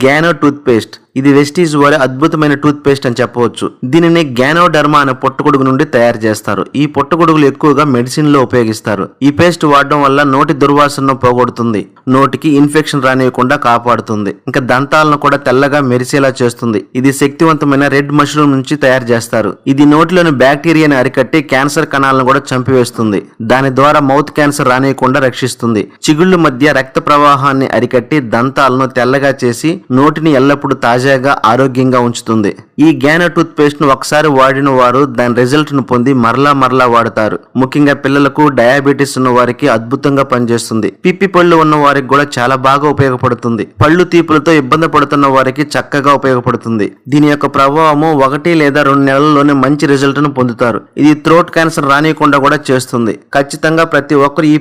గ్యానో tooth paste. ఇది Vestige వారి అద్భుతమైన టూత్ పేస్ట్ అని చెప్పవచ్చు. దీనిని గ్యానోడర్మా అనే పుట్టగొడుగు నుండి తయారు చేస్తారు. ఈ పుట్టగొడుగులు ఎక్కువగా మెడిసిన్ లో ఉపయోగిస్తారు. ఈ పేస్ట్ వాడడం వల్ల నోటి దుర్వాసనను పోగొడుతుంది, నోటికి ఇన్ఫెక్షన్ రానివ్వకుండా కాపాడుతుంది, ఇంకా దంతాలను కూడా తెల్లగా మెరిసేలా చేస్తుంది. ఇది శక్తివంతమైన రెడ్ మష్రూమ్ నుంచి తయారు చేస్తారు. ఇది నోటిలోని బ్యాక్టీరియాని అరికట్టి క్యాన్సర్ కణాలను కూడా చంపివేస్తుంది. దాని ద్వారా మౌత్ క్యాన్సర్ రానియకుండా రక్షిస్తుంది. చిగుళ్ళు మధ్య రక్త ప్రవాహాన్ని అరికట్టి దంతాలను తెల్లగా చేసి నోటిని ఎల్లప్పుడూ తాజాగా ఆరోగ్యంగా ఉంచుతుంది. ఈ గ్యానో టూత్ పేస్ట్ ను ఒకసారి వాడిన వారు దాని రిజల్ట్ ను పొంది మరలా వాడతారు. ముఖ్యంగా పిల్లలకు, డయాబెటీస్ ఉన్న వారికి అద్భుతంగా పనిచేస్తుంది. పిప్పి పళ్ళు ఉన్న వారికి కూడా చాలా బాగా ఉపయోగపడుతుంది. పళ్ళు తీపులతో ఇబ్బంది పడుతున్న వారికి చక్కగా ఉపయోగపడుతుంది. దీని యొక్క ప్రభావము 1 లేదా 2 నెలల్లోనే మంచి రిజల్ట్ ను పొందుతారు. ఇది థ్రోట్ క్యాన్సర్ రానియకుండా కూడా చేస్తుంది. ఖచ్చితంగా ప్రతి ఒక్కరు ఈ